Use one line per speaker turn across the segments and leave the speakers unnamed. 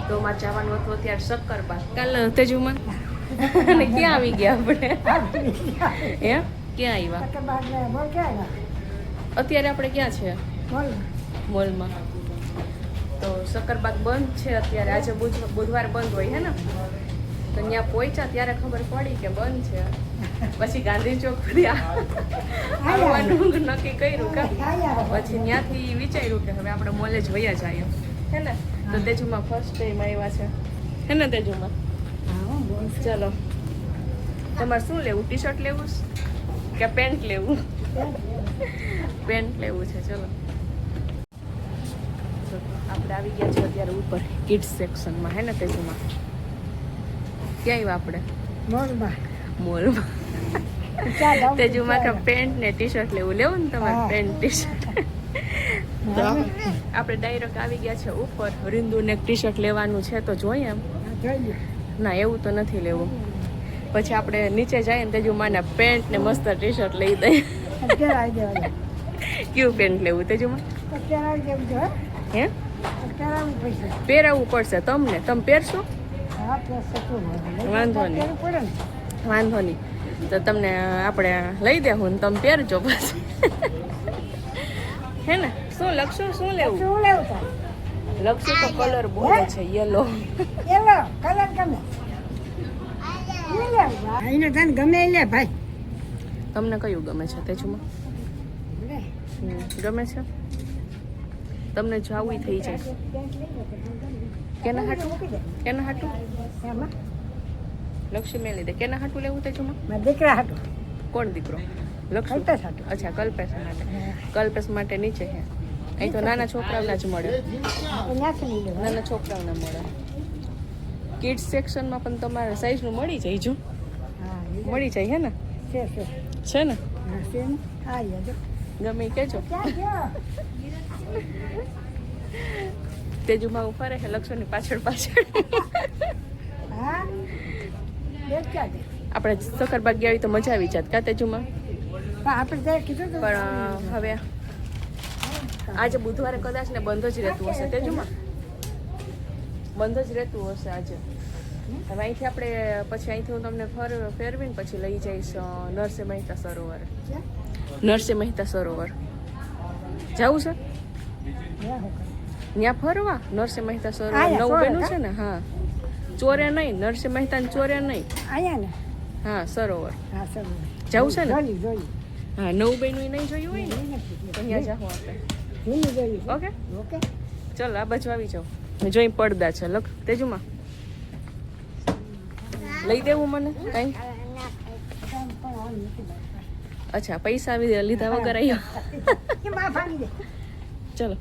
તો મારે જવાનું હતું અત્યારે શક્કરબાગ કાલ તેજુમાં અને ક્યાં આવી ગયા આપણે હે ક્યાં આવ્યા અત્યારે આપણે ક્યાં છે મોલમાં તો શક્કરબાગ બંધ છે અત્યારે આજે બુધવાર બંધ હોય હે ને તો ત્યાં પહોંચ્યા ત્યારે ખબર પડી કે બંધ છે પછી ગાંધી ચોક સુધી આવવાનું નક્કી કર્યું કે પછી ત્યાંથી વિચાર્યું કે હવે આપણે મોલે જ વયા જઈએ હે ને તો તેજુમાં ફર્સ્ટ ટાઈમ આવ્યા છે હે ને તેજુમાં ચલો તમારે શું લેવું ટી શર્ટ લેવું કે પેન્ટ લેવું પેન્ટ લેવું છે ચલો આપણે આવી ગયા છે અત્યારે ઉપર કિડ્સ સેક્શનમાં હે ને તેજુમાં ક્યાં આવ્યા આપણે મોલમાં તેજુમાં કે પેન્ટ ને ટી શર્ટ લેવું ને તમારે પેન્ટ ટી શર્ટ તો આપણે ડાયરેક્ટ આવી ગયા છે ઉપર રીંદુને એક ટી શર્ટ લેવાનું છે તો જોઈએ એમ ના એવું તો નથી લેવું પછી આપણે નીચે જઈએ ને તેજુમાને પેન્ટ ને મસ્ત ટી શર્ટ લઈ દઈએ કયું પેન્ટ લેવું તેજુમાં હે પહેરાવવું પડશે તમને તમે પહેરશો વાંધો નહીં વાંધો નહીં તો તમને આપણે લઈ દેવું ને તમે પહેરજો પછી હે ને શું લખશું શું લેવું લખશું તો કલર બોલે છે યલો
ગમે લે ભાઈ
તમને કયું ગમે છે તેજુમાં ગમે છે તમને જાવું થઈ જાય કેના હાટું લક્ષ્મી મેં લીધે કેના હાટું લેવું તેજુમાં
દીકરા હાટું
કોણ દીકરો લક્ષ્મી અચ્છા કલ્પેશ માટે કલ્પેશ માટે નીચે છે અહીં તો નાના છોકરાઓના જ મળે નાના છોકરાઓના મળે કિડ્સ સેક્શનમાં પણ તમારે સાઈઝનું મળી જાય જો મળી જાય હે ને છે ને ગમે એ કહેજો તેજુમાં હું ફરે છે લક્ષ્મણની પાછળ આપણે શક્કરબાગ ગયા હોય તો મજા આવી જાત કા તેજુમાં પણ હવે આજે બુધવારે કદાચ ને બંધ જ રહેતું હશે તેજુમાં બંધ જ રહેતું હશે આજે હવે અહીંથી આપણે પછી અહીંથી હું તમને ફેરવીને પછી લઈ જઈશ નરસિંહ મહેતા સરોવર નરસિંહ મહેતા સરોવર જવું છે ત્યાં ફરવા નરસિંહ મહેતા સરોવર નવું બન્યું છે ને હા ચોરે નહીં નરસિંહ મહેતા ને ચોરે નહીં હા સરોવર જવું છે ને હા નવું બન્યું નહીં જોયું હોય ને તો ત્યાં જાઓ આપણે ઓકે ચાલ આ બાજુ આવી જાઓ જોઈ પડદા છે લખ તેજુમાં લઈ દેવું મને કઈ અચ્છા પૈસા આવી લીધા વગર આવ્યો ચલો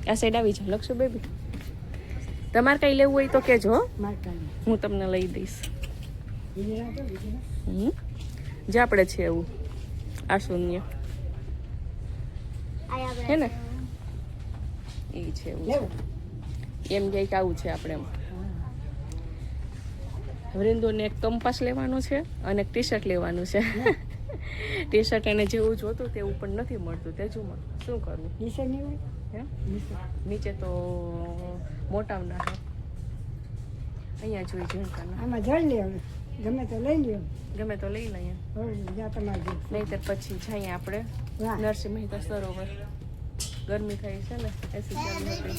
આ સાઈડ આવી જાઓ લક્ષુ બેબી તમારે કઈ લેવું હોય તો કહેજો હું તમને લઈ દઈશ જે આપણે છે એવું આ શૂન્ય હે ને એ છે એવું એમ કંઈક આવું છે આપણે એમ વૃંદોને એક કંપાસ લેવાનું છે અને એક ટી શર્ટ લેવાનું છે ટી શર્ટ એને જેવું જોતું તેવું પણ નથી મળતું તેજુમાં શું કરવું નીચે તો મોટાવના છે અહીંયા જોઈ
આમાં જળ લે ગમે તો લઈ લ્યો
ગમે તો લઈ લઈએ નહીંતર પછી જઈએ આપણે નરસિંહ મહેતા સરોવર ગરમી થાય છે ને એસી ચાલુ હતી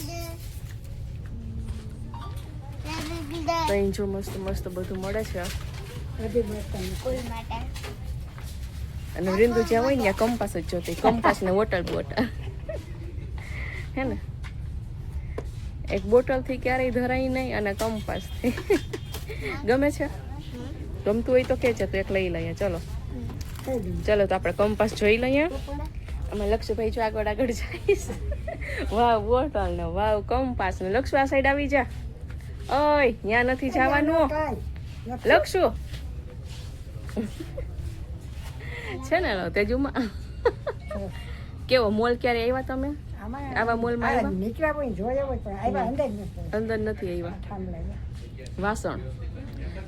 તો અહીં જો મસ્ત મસ્ત બધું મળે છે અને વૃંદુ જ્યાં હોય ને ત્યાં કંપાસ જ જોતી કંપાસ ને વોટર બોટલ હે ને એક બોટલથી ક્યારેય ધરાય નહીં અને કંપાસથી ગમે છે ગમતું હોય તો કે છે તો એક લઈ લઈએ ચલો ચલો તો આપણે કંપાસ જોઈ લઈએ અમે લક્ષુભાઈ જો આગળ જઈશ વાવ બોટલ ને વાવ કંપાસ ને લક્ષુ આ સાઈડ આવી જા ઓય ત્યાં નથી જવાનું લક્ષુ છે ને તેજુમાં કેવો મોલ ક્યારે આવ્યા તમે આવા મોલમાં અંદર નથી આવ્યા વાસણ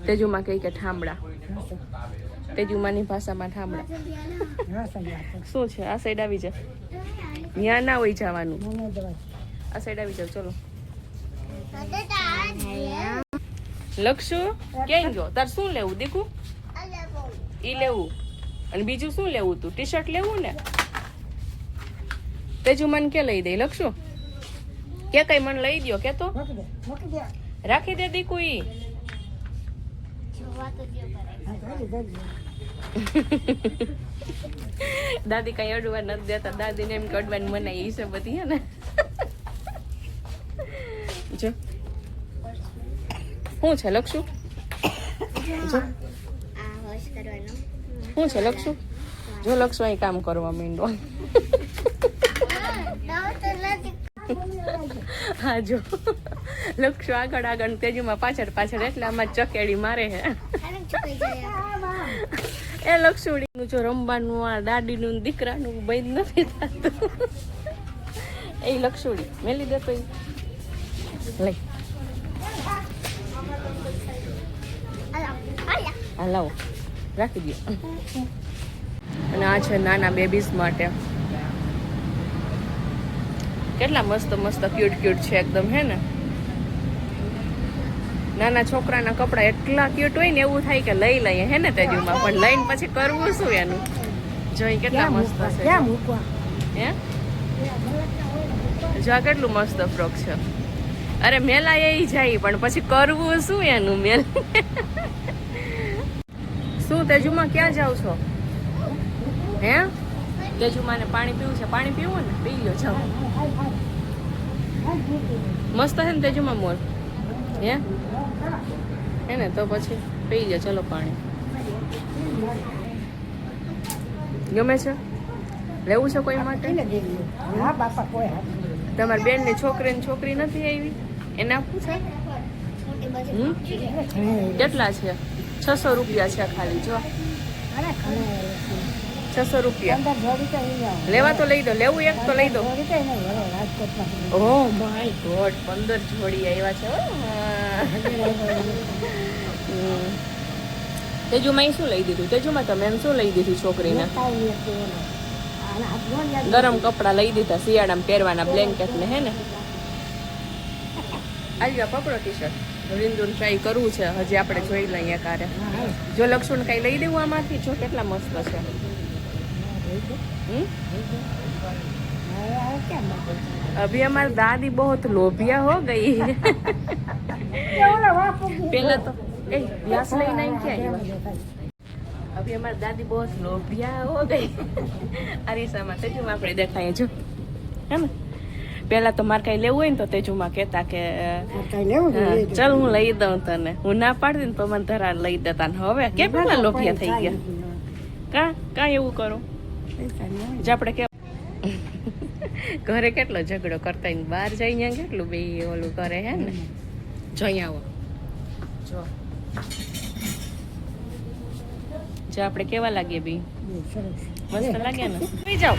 તેજુમાં કઈ કે ઠામડા તેજુમાની ભાષામાં ઠામડા શું છે આ સાઈડ આવી જા ત્યાં ના હોય જવાનું આ સાઈડ આવી જાવ ચલો લક્ષુ ક્યાંય ગયો? તાર શું લેવું દીકુ? ઈ લેવું. અને બીજું શું લેવું તું? ટી શર્ટ લેવું ને? તેજુ મને કે લઈ દે લક્ષુ? કે કઈ મને લઈ દ્યો કે તો રાખી દે દીકુ ઈ. દાદી કઈ અડવા નથી દેતા. દાદી ને એમ કે અડવાની મનાઈ છે બધી હે ને. જો શું છે લક્ષુ? શું છે લક્ષુ? જો લક્ષુ અહીં કામ કરવા માંડો. હા જો લક્ષુ આગળ આગળ તેજુમાં પાછળ પાછળ એટલે આમાં ચકેડી મારે હે. એ લક્ષુડીનું જો રમવાનું આ દાદીનું દીકરાનું બંધ નથી થતું. એ લક્ષુડી મેલી દેતો લઈ. હા લાવો રાખી દો. અને આ છે નાના બેબીઝ માટે. કેટલા મસ્ત મસ્ત ક્યુટ ક્યુટ છે એકદમ હે ને. નાના છોકરાના કપડા એટલા ક્યુટ હોય ને એવું થાય કે લઈ લઈએ હે ને તેજુમાં. પણ લઈને પછી કરવું શું એનું? જોઈ કેટલા મસ્ત છે. હે જો આ કેટલું મસ્ત ફ્રોક છે. અરે મેલા એ જાય પણ પછી કરવું શું એનું મેલ? શું તેજુમાં ક્યાં જાવ છો? હે તેજુમાને પાણી પીવું છે? પાણી પીવું ને પી લ્યો જાઓ. મસ્ત છે ને તેજુમાં મોર? હે ને તો પછી પી લ્યો. ચલો પાણી ગમે છે? લેવું છે કોઈ માટે? તમારી બેન ની છોકરી નથી આવી એને આપવું છે? કેટલા છે? 600 રૂપિયા છે ખાલી. જો 600 રૂપિયા. લેવા તો લઈ દો. લેવું એક તો લઈ દો. ઓહ માય ગોડ 15 જોડી આવ્યા છે. તેજુમાં શું લઈ દીધું? તેજુમાં તમે એમ શું લઈ દીધું છોકરીને? ગરમ કપડા લઈ દીધા શિયાળામાં પહેરવાના બ્લેન્કેટ ને હે ને. આવી પકડો ટી શર્ટ. રીંદુન ટ્રાય કરવું છે હજી આપણે જોઈ લઈએ કારે. જો લક્ષુને કઈ લઈ દેવું આમાંથી? જો કેટલા મસ્ત છે. अभी हमारी दादी बहुत लोभिया हो गई है. पहले तो व्यास लेना ही क्या है? अभी हमारी दादी बहुत लोभिया हो गई. અરીસામાં તેજુમાં આપણે દેખાય જો હે ને. પેલા તો મારે કઈ લેવું હોય ને તો તેજુમાં કહેતા કે ચલ હું લઈ દઉં તને. હું ના પાડતી ને તો મને ધરા લઈ દેતા. ને હવે કે પેલા લોભિયા થઈ ગયા. કા એવું કરો? આપણે કે ઘરે કેટલો ઝઘડો કરતા હોય બહાર જઈને કેટલું બે ઓલું કરે હે ને. જોઈ આવો જો આપણે કેવા લાગીએ બી? મસ્ત લાગે ને. સુઈ જાઓ.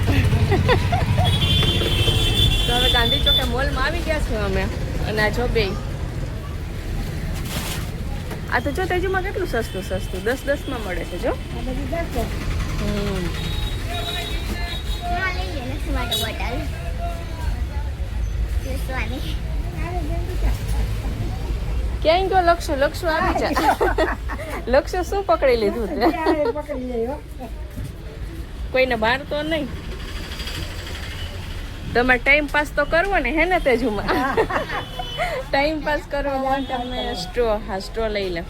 તો હવે ગાંધી ચોકે મોલમાં આવી ગયા છે અમે. અને આ જો બે આ તો જો તેજુમાં કેટલું સસ્તું 10-10 માં મળે છે. જો ક્યાંય ગયો લક્ષુ આવી જા. લક્ષુ શું પકડી લીધું તે? કોઈને બહાર તો નહીં. તમારે ટાઈમ પાસ તો કરવો ને હે ને તેજુમાં? ટાઈમ પાસ કરવા માટે અમે સ્ટ્રો લઈ લે.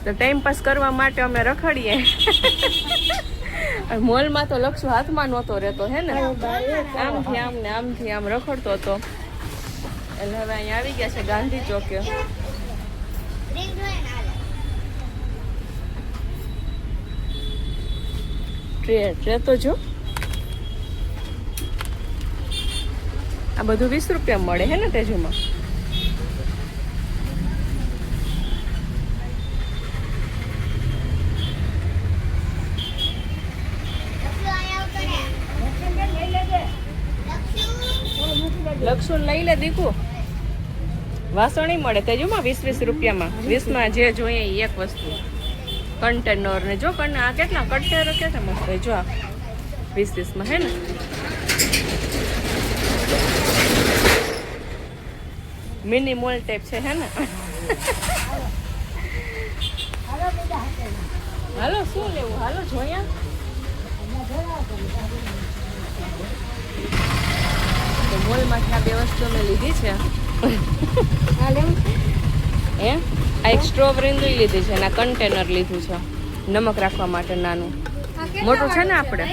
તો ટાઈમ પાસ કરવા માટે અમે રખડીએ. મોલમાં તો લક્ષુ હાથમાં નહોતો રહેતો હે ને. આમથી આમ ને આમથી આમ રખડતો હતો. એટલે હવે અહીંયા આવી ગયા છે ગાંધી ચોકે. ટ્રે તો જો આ બધું 20 રૂપિયા મળે હે ને તેજુમાં. લક્ષુ લઈ લે દીકુ. વાસણી મળે તેજુમાં 20-20 રૂપિયામાં. 20માં જે જોઈએ એક વસ્તુ. કન્ટેનર ને જો આ કેટલા કન્ટેનર કેટલા મસ્ત જો આ 20-20માં હે ને. મિની મોલ ટાઈપ છે હે ને
હાલો બધા હાથે
હાલો શું લેવું હાલો જોયા તો મોલમાંથી આ બે વસ્તુ મેં લીધી છે
હા લેવું
હે આ એક સ્ટ્રોબેરી લીધી છે અને આ કન્ટેનર લીધું છે નમક રાખવા માટે નાનું મોટું છે ને આપણે